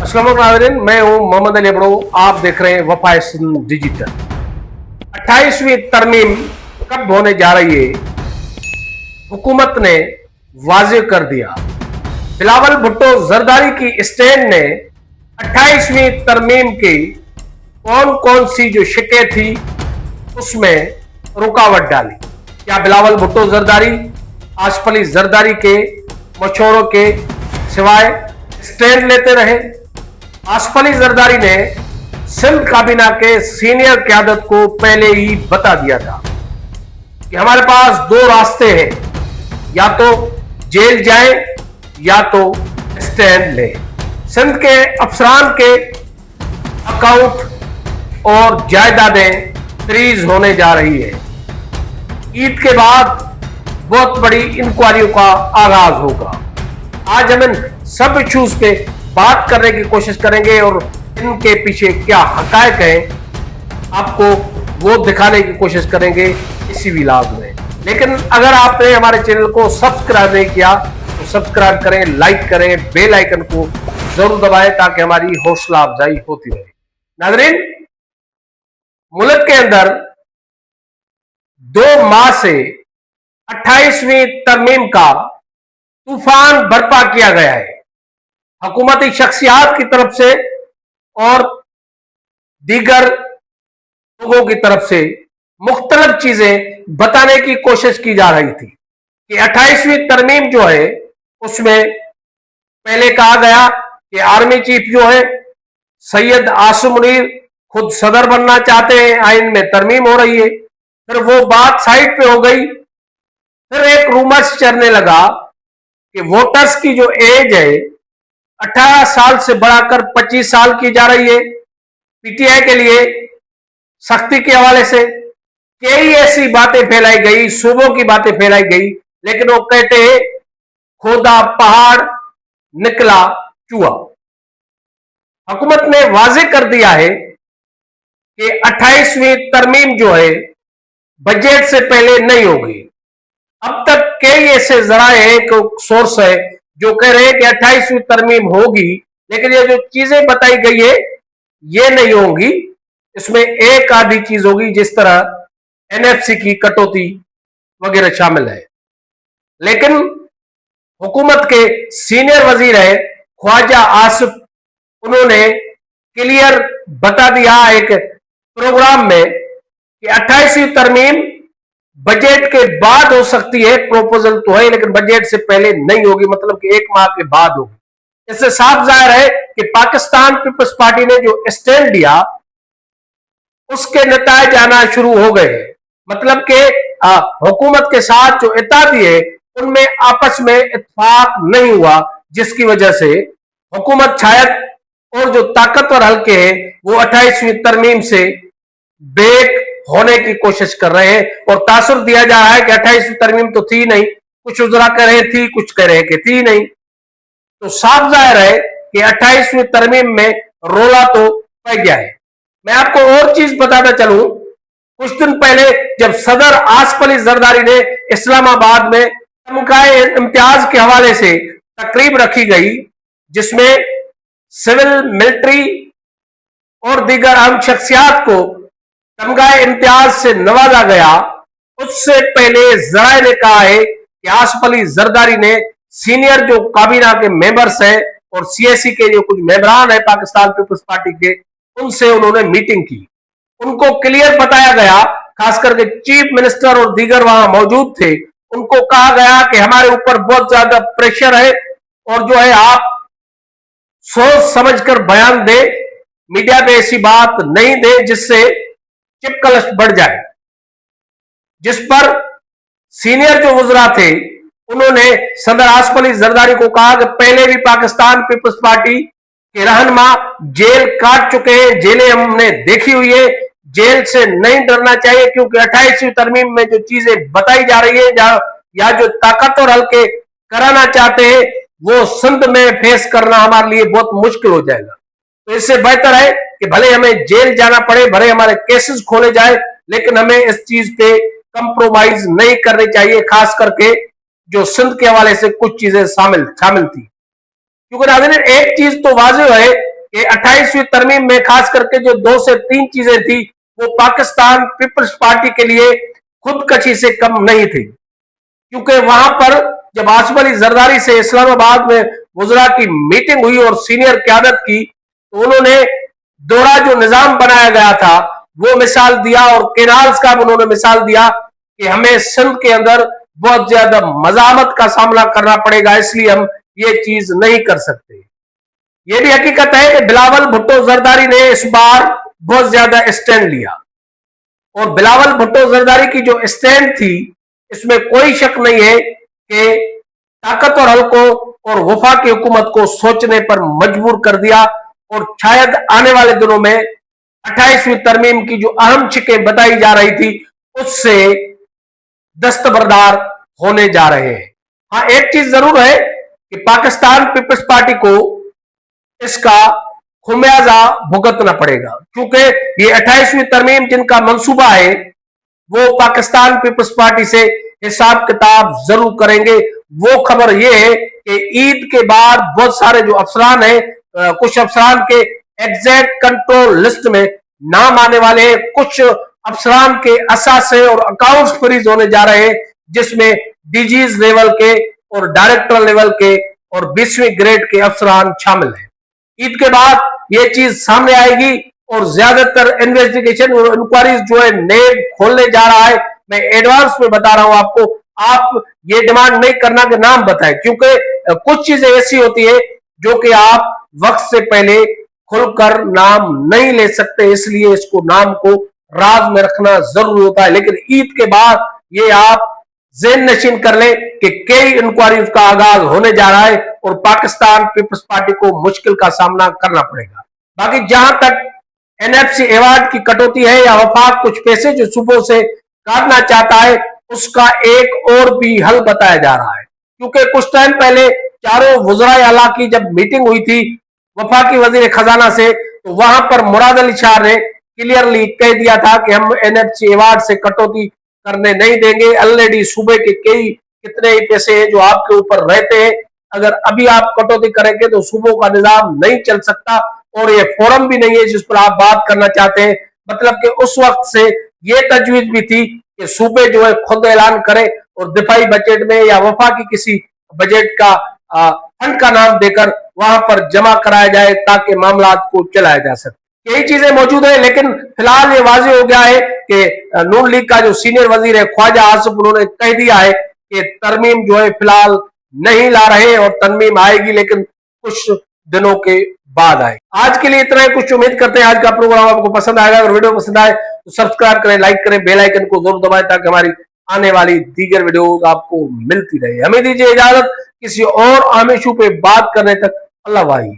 अस्सलाम वालेकुम नाज़रीन, मैं हूं मोहम्मद अली अबड़ो। आप देख रहे हैं वफा सिंध डिजिटल। 28वीं तरमीम कब होने जा रही है, हुकूमत ने वाज़ेह कर दिया। बिलावल भुट्टो जरदारी की स्टैंड ने 28वीं तरमीम की कौन कौन सी जो शिकें थी उसमें रुकावट डाली। क्या बिलावल भुट्टो जरदारी आसिफ अली जरदारी के मशवरों के सिवाय स्टैंड लेते रहे? आसिफ अली जरदारी ने सिंध काबीना के सीनियर क़यादत को पहले ही बता दिया था कि हमारे पास दो रास्ते हैं, या तो जेल जाए या तो स्टैंड ले। सिंध के अफसरान के अकाउंट और जायदादें फ्रीज होने जा रही है। ईद के बाद बहुत बड़ी इंक्वायरियों का आगाज होगा। आज हम इन सब इश्यूज पे बात करने की कोशिश करेंगे और इनके पीछे क्या हकायक है आपको वो दिखाने की कोशिश करेंगे इसी व्लॉग में। लेकिन अगर आपने हमारे चैनल को सब्सक्राइब नहीं किया तो सब्सक्राइब करें, लाइक करें, बेल आइकन को जरूर दबाएं ताकि हमारी हौसला अफजाई होती रहे। नाज़रीन, मुल्क के अंदर 2 माह से 28वीं तरमीम का तूफान बर्पा किया गया है। हुकूमती शख्सियात की तरफ से और दीगर लोगों की तरफ से मुख्तलिफ चीजें बताने की कोशिश की जा रही थी कि 28वीं तरमीम जो है उसमें पहले कहा गया कि आर्मी चीफ जो है सैयद आसिम मुनीर खुद सदर बनना चाहते हैं, आइन में तरमीम हो रही है। फिर वो बात साइड पे हो गई। फिर एक रूमर्स चलने लगा कि वोटर्स की जो एज है 18 साल से बढ़ाकर 25 साल की जा रही है। पीटीआई के लिए सख्ती के हवाले से कई ऐसी बातें फैलाई गई, सूबों की बातें फैलाई गई, लेकिन वो कहते हैं खोदा पहाड़ निकला चूहा। हुकूमत ने वाज़ेह कर दिया है कि 28वीं तरमीम जो है बजट से पहले नहीं होगी। अब तक कई ऐसे जराए हैं, सोर्स है जो कह रहे हैं कि 28वीं तरमीम होगी, लेकिन ये जो चीजें बताई गई है ये नहीं होंगी। इसमें एक आधी चीज होगी, जिस तरह एनएफसी की कटौती वगैरह शामिल है। लेकिन हुकूमत के सीनियर वजीर है ख्वाजा आसिफ, उन्होंने क्लियर बता दिया एक प्रोग्राम में कि 28वीं तरमीम बजट के बाद हो सकती है। प्रोपोजल तो है लेकिन बजट से पहले नहीं होगी, मतलब कि 1 माह के बाद होगी। इससे साफ जाहिर है कि पाकिस्तान पीपल्स पार्टी ने जो स्टैंड लिया उसके नतायज आना शुरू हो गए। मतलब कि हुकूमत के साथ जो इत्तेहादी है उनमें आपस में इत्तेफाक नहीं हुआ, जिसकी वजह से हुकूमत शायद और जो ताकतवर हल्के हैं वो 28वीं तरमीम से ब्रेक होने की कोशिश कर रहे हैं। और तासुर दिया जा रहा है कि 28वीं तरमीम तो थी नहीं, कुछ उजरा कह रहे थी, कुछ कह रहे कि थी नहीं। तो साफ जाहिर है कि 28वीं तरमीम में रोला तो पड़ गया है। मैं आपको और चीज बताता चलूं, कुछ दिन पहले जब सदर आसिफ अली जरदारी ने इस्लामाबाद में तमगाए इम्तियाज के हवाले से तकरीब रखी गई, जिसमें सिविल, मिलिट्री और दीगर अहम शख्सियात को तमगाए इम्तियाज से नवाजा गया, उससे पहले जराए ने कहा है कि आसिफ अली जरदारी ने सीनियर जो काबीना के मेंबर्स हैं और सीएसी के जो कुछ मेंबरान है पाकिस्तान पीपल्स पार्टी के, उनसे उन्होंने मीटिंग की। उनको क्लियर बताया गया, खास करके चीफ मिनिस्टर और दीगर वहां मौजूद थे, उनको कहा गया कि हमारे ऊपर बहुत ज्यादा प्रेशर है और जो है आप सोच समझकर बयान दे, मीडिया पे ऐसी बात नहीं दे जिससे चिपकलश बढ़ जाए। जिस पर सीनियर जो वज़रा थे उन्होंने सदर आसिफ अली जरदारी को कहा कि पहले भी पाकिस्तान पीपल्स पार्टी के रहनुमा जेल काट चुके हैं, जेलें हमने देखी हुई है, जेल से नहीं डरना चाहिए, क्योंकि 28वीं तरमीम में जो चीजें बताई जा रही है या जो ताकतवर हल्के कराना चाहते हैं वो सिंध में फेस करना हमारे लिए बहुत मुश्किल हो जाएगा। तो इससे बेहतर है कि भले हमें जेल जाना पड़े, भले हमारे केसेस खोले जाए, लेकिन हमें इस चीज पे कंप्रोमाइज नहीं करनी चाहिए, खास करके जो सिंध के हवाले से कुछ चीजें शामिल थी। क्योंकि नाज़रीन एक चीज तो वाज़ेह है कि 28वीं तरमीम में खास करके जो 2 से 3 चीजें थी वो पाकिस्तान पीपल्स पार्टी के लिए खुदकशी से कम नहीं थी, क्योंकि वहां पर जब आसिफ अली जरदारी से इस्लामाबाद में वज़रा की मीटिंग हुई और सीनियर क़यादत की, तो उन्होंने दोहरा जो निजाम बनाया गया था वो मिसाल दिया, और केनाल्स का भी उन्होंने मिसाल दिया कि हमें सिंध के अंदर बहुत ज्यादा मजामत का सामना करना पड़ेगा, इसलिए हम ये चीज नहीं कर सकते। ये भी हकीकत है कि बिलावल भुट्टो जरदारी ने इस बार बहुत ज्यादा स्टैंड लिया, और बिलावल भुट्टो जरदारी की जो स्टैंड थी इसमें कोई शक नहीं है कि ताकतवर हलकों और वफाकी हुकूमत को सोचने पर मजबूर कर दिया, और शायद आने वाले दिनों में 28वीं तरमीम की जो अहम छिकें बताई जा रही थी उससे दस्तबरदार होने जा रहे हैं। हाँ, एक चीज जरूर है कि पाकिस्तान पीपल्स पार्टी को इसका खुमियाजा भुगतना पड़ेगा, क्योंकि ये 28वीं तरमीम जिनका मंसूबा है वो पाकिस्तान पीपल्स पार्टी से हिसाब किताब जरूर करेंगे। वो खबर ये है कि ईद के बाद बहुत सारे जो अफसरान हैं, कुछ अफसरान के एग्जैक्ट कंट्रोल लिस्ट में नाम आने वाले हैं, कुछ अफसरान के असासे और अकाउंट्स फ्रीज होने जा रहे हैं, जिसमें डीजीज लेवल के और डायरेक्टर लेवल के और 20वीं ग्रेड के अफसरान शामिल हैं। ईद के बाद ये चीज सामने आएगी और ज्यादातर इन्वेस्टिगेशन और इंक्वायरीज जो है नेब खोलने जा रहा है। मैं एडवांस में बता रहा हूं आपको, आप ये डिमांड नहीं करना कि नाम बताएं, क्योंकि कुछ चीजें ऐसी होती है जो कि आप वक्त से पहले खुलकर नाम नहीं ले सकते, इसलिए इसको नाम को राज में रखना जरूरी होता है। लेकिन ईद के बाद ये आप ज़हन नशीन कर ले कि कई इंक्वायरी का आगाज होने जा रहा है और पाकिस्तान पीपल्स पार्टी को मुश्किल का सामना करना पड़ेगा। बाकी जहां तक एनएफसी अवार्ड की कटौती है या वफाक कुछ पैसे जो सूबों से काटना चाहता है, उसका एक और भी हल बताया जा रहा है, क्योंकि कुछ टाइम पहले चारों वज़राए आला की जब मीटिंग हुई थी वफाकी वजीर खजाना से, तो वहां पर मुराद अली शाह ने क्लियरली कह दिया था कि हम एनएफसी अवार्ड से कटौती करने नहीं देंगे। ऑलरेडी सूबे के कई कितने ही पैसे हैं जो आपके ऊपर रहते हैं, अगर अभी आप कटौती करेंगे तो सूबों का निजाम नहीं चल सकता, और ये फोरम भी नहीं है जिस पर आप बात करना चाहते हैं। मतलब कि उस वक्त से ये तजवीज भी थी कि सूबे जो है खुद ऐलान करे और दिफाई बजट में या वफाकी किसी बजट का फंड का नाम देकर वहां पर जमा कराया जाए ताकि मामला को चलाया जा सके। यही चीजें मौजूद है, लेकिन फिलहाल ये वाज़ेह हो गया है कि नून लीग का जो सीनियर वजीर है ख्वाजा आसिफ, उन्होंने कह दिया है कि तरमीम जो है फिलहाल नहीं ला रहे और तरमीम आएगी लेकिन कुछ दिनों के बाद आए। आज के लिए इतना ही, कुछ उम्मीद करते हैं आज का प्रोग्राम आपको पसंद आएगा। अगर वीडियो पसंद आए तो सब्सक्राइब करें, लाइक करें, बेल आइकन को जरूर दबाएं ताकि हमारी आने वाली दीगर वीडियो आपको मिलती रहे। हमें दीजिए इजाजत, किसी और अहम इशू पे बात करने तक अल्लाह वाही।